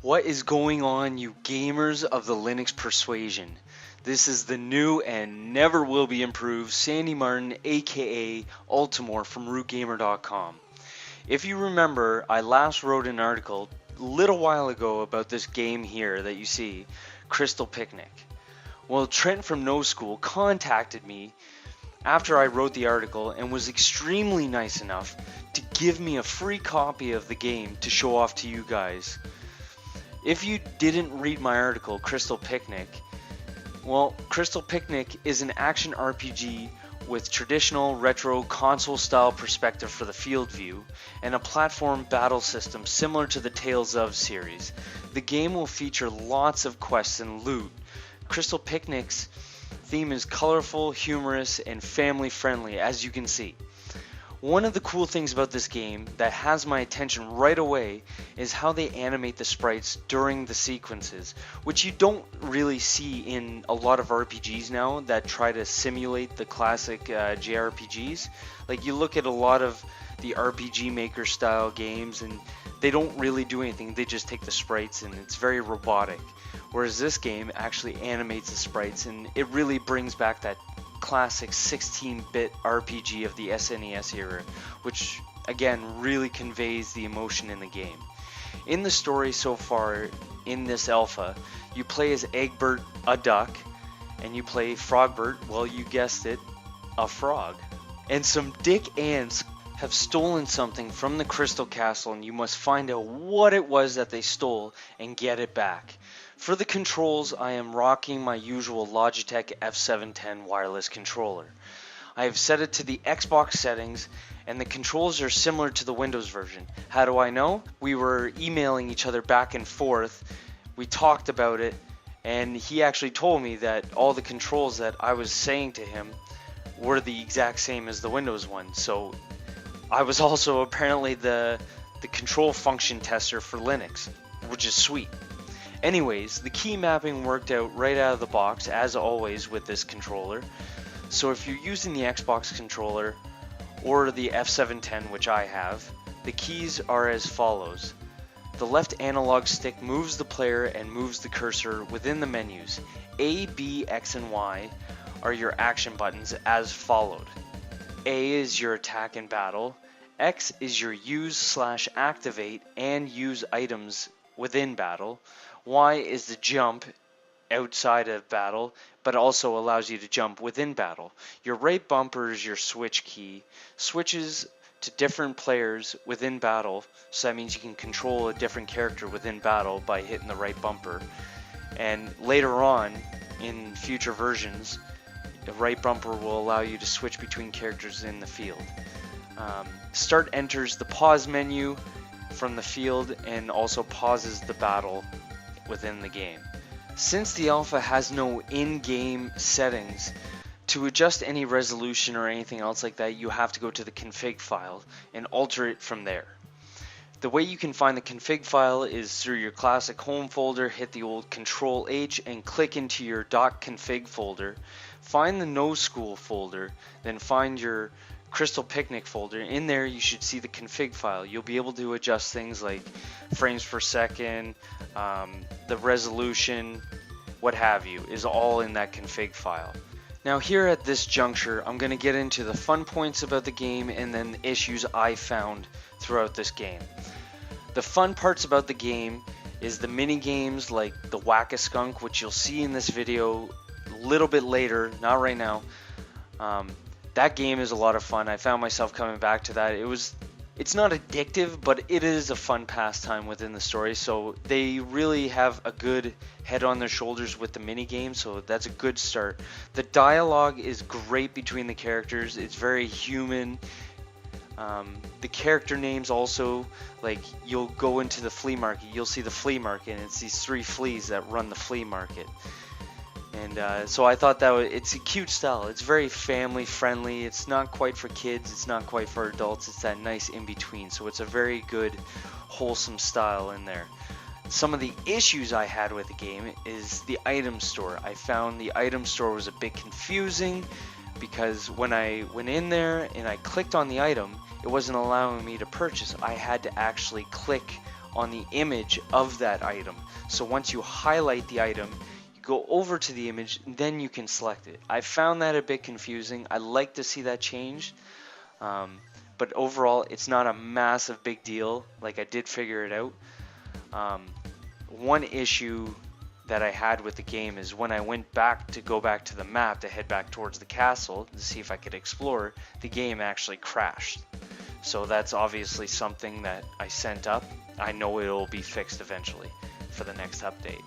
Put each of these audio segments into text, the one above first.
What is going on, you gamers of the Linux persuasion? This is the new and never will be improved Sandy Martin, aka Altimore from RootGamer.com. If you remember, I last wrote an article a little while ago about this game here that you see, Crystal Picnic. Well, Trent from NooSkewl contacted me after I wrote the article and was extremely nice enough to give me a free copy of the game to show off to you guys. If you didn't read my article, Crystal Picnic, well, Crystal Picnic is an action RPG with traditional retro console-style perspective for the field view and a platform battle system similar to the Tales of series. The game will feature lots of quests and loot. Crystal Picnic's theme is colorful, humorous, and family-friendly, as you can see. One of the cool things about this game that has my attention right away is how they animate the sprites during the sequences, which you don't really see in a lot of RPGs now that try to simulate the classic JRPGs. Like, you look at a lot of the RPG Maker style games and they don't really do anything, they just take the sprites and it's very robotic. Whereas this game actually animates the sprites and it really brings back that classic 16-bit RPG of the SNES era, which again really conveys the emotion in the game. In the story so far in this alpha, you play as Egbert, a duck, and you play Frogbert, well, you guessed it, a frog. And some dick ants have stolen something from the Crystal Castle and you must find out what it was that they stole and get it back. For the controls, I am rocking my usual Logitech F710 wireless controller. I have set it to the Xbox settings and the controls are similar to the Windows version. How do I know? We were emailing each other back and forth, we talked about it, and he actually told me that all the controls that I was saying to him were the exact same as the Windows one. So I was also apparently the control function tester for Linux, which is sweet. Anyways, the key mapping worked out right out of the box, as always with this controller. So if you're using the Xbox controller or the F710, which I have, the keys are as follows. The left analog stick moves the player and moves the cursor within the menus. A, B, X, and Y are your action buttons as followed. A is your attack in battle. X is your use/activate and use items within battle. Y is the jump outside of battle, but also allows you to jump within battle. Your right bumper is your switch key. Switches to different players within battle, so that means you can control a different character within battle by hitting the right bumper. And later on, in future versions, the right bumper will allow you to switch between characters in the field. Start enters the pause menu from the field and also pauses the battle within the game. Since the alpha has no in-game settings, to adjust any resolution or anything else like that, you have to go to the config file and alter it from there. The way you can find the config file is through your classic home folder, hit the old Control H and click into your .config folder, find the NooSkewl folder, then find your Crystal Picnic folder. In there you should see the config file. You'll be able to adjust things like frames per second, the resolution, what have you, is all in that config file. Now here at this juncture, I'm going to get into the fun points about the game and then the issues I found throughout this game. The fun parts about the game is the mini games like the Whack-A-Skunk, which you'll see in this video a little bit later, not right now. That game is a lot of fun. I found myself coming back to that. It's not addictive, but it is a fun pastime within the story. So they really have a good head on their shoulders with the mini game, so that's a good start. The dialogue is great between the characters. It's very human. The character names also, like you'll go into the flea market, you'll see the flea market, and it's these three fleas that run the flea market. And so I thought that it's a cute style. It's very family friendly. It's not quite for kids. It's not quite for adults. It's that nice in between. So it's a very good, wholesome style in there. Some of the issues I had with the game is the item store. I found the item store was a bit confusing because when I went in there and I clicked on the item, it wasn't allowing me to purchase. I had to actually click on the image of that item. So once you highlight the item, you go over to the image, then you can select it. I found that a bit confusing. I like to see that changed. But overall, it's not a massive big deal. Like, I did figure it out. One issue that I had with the game is when I went back to go back to the map to head back towards the castle to see if I could explore, the game actually crashed. So that's obviously something that I sent up. I know it'll be fixed eventually for the next update.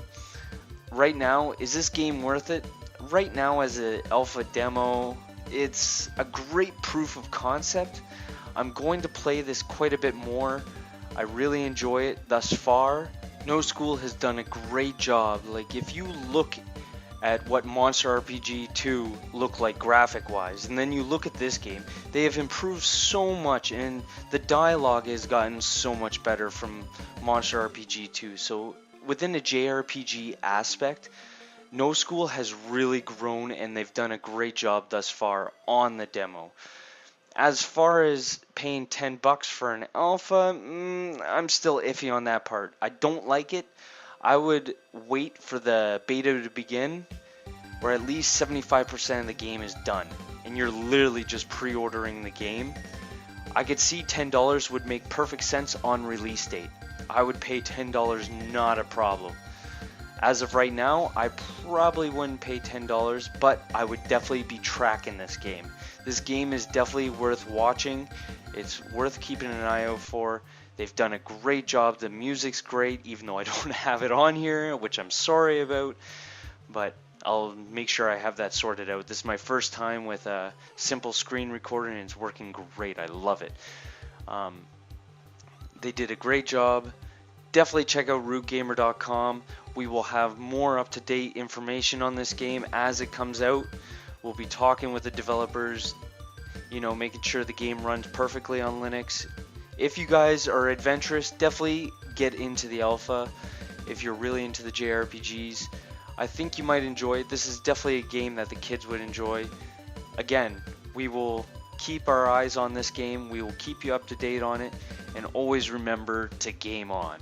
Right now, is this game worth it? Right now, as an alpha demo, it's a great proof of concept. I'm going to play this quite a bit more. I really enjoy it thus far. NooSkewl has done a great job. Like, if you look at what Monster RPG 2 looked like graphic wise, and then you look at this game, they have improved so much, and the dialogue has gotten so much better from Monster RPG 2. So within the JRPG aspect, NooSkewl has really grown, and they've done a great job thus far on the demo. As far as paying $10 for an alpha, I'm still iffy on that part. I don't like it. I would wait for the beta to begin, where at least 75% of the game is done, and you're literally just pre-ordering the game. I could see $10 would make perfect sense on release date. I would pay $10, not a problem. As of right now, I probably wouldn't pay $10, but I would definitely be tracking this game. This game is definitely worth watching. It's worth keeping an eye out for. They've done a great job. The music's great, even though I don't have it on here, which I'm sorry about. But I'll make sure I have that sorted out. This is my first time with a simple screen recorder, and it's working great. I love it. They did a great job. Definitely check out rootgamer.com. We will have more up-to-date information on this game as it comes out. We'll be talking with the developers, making sure the game runs perfectly on Linux. If you guys are adventurous, definitely get into the alpha. If you're really into the JRPGs, I think you might enjoy it. This is definitely a game that the kids would enjoy. Again, we will keep our eyes on this game. We will keep you up to date on it. And always remember to game on.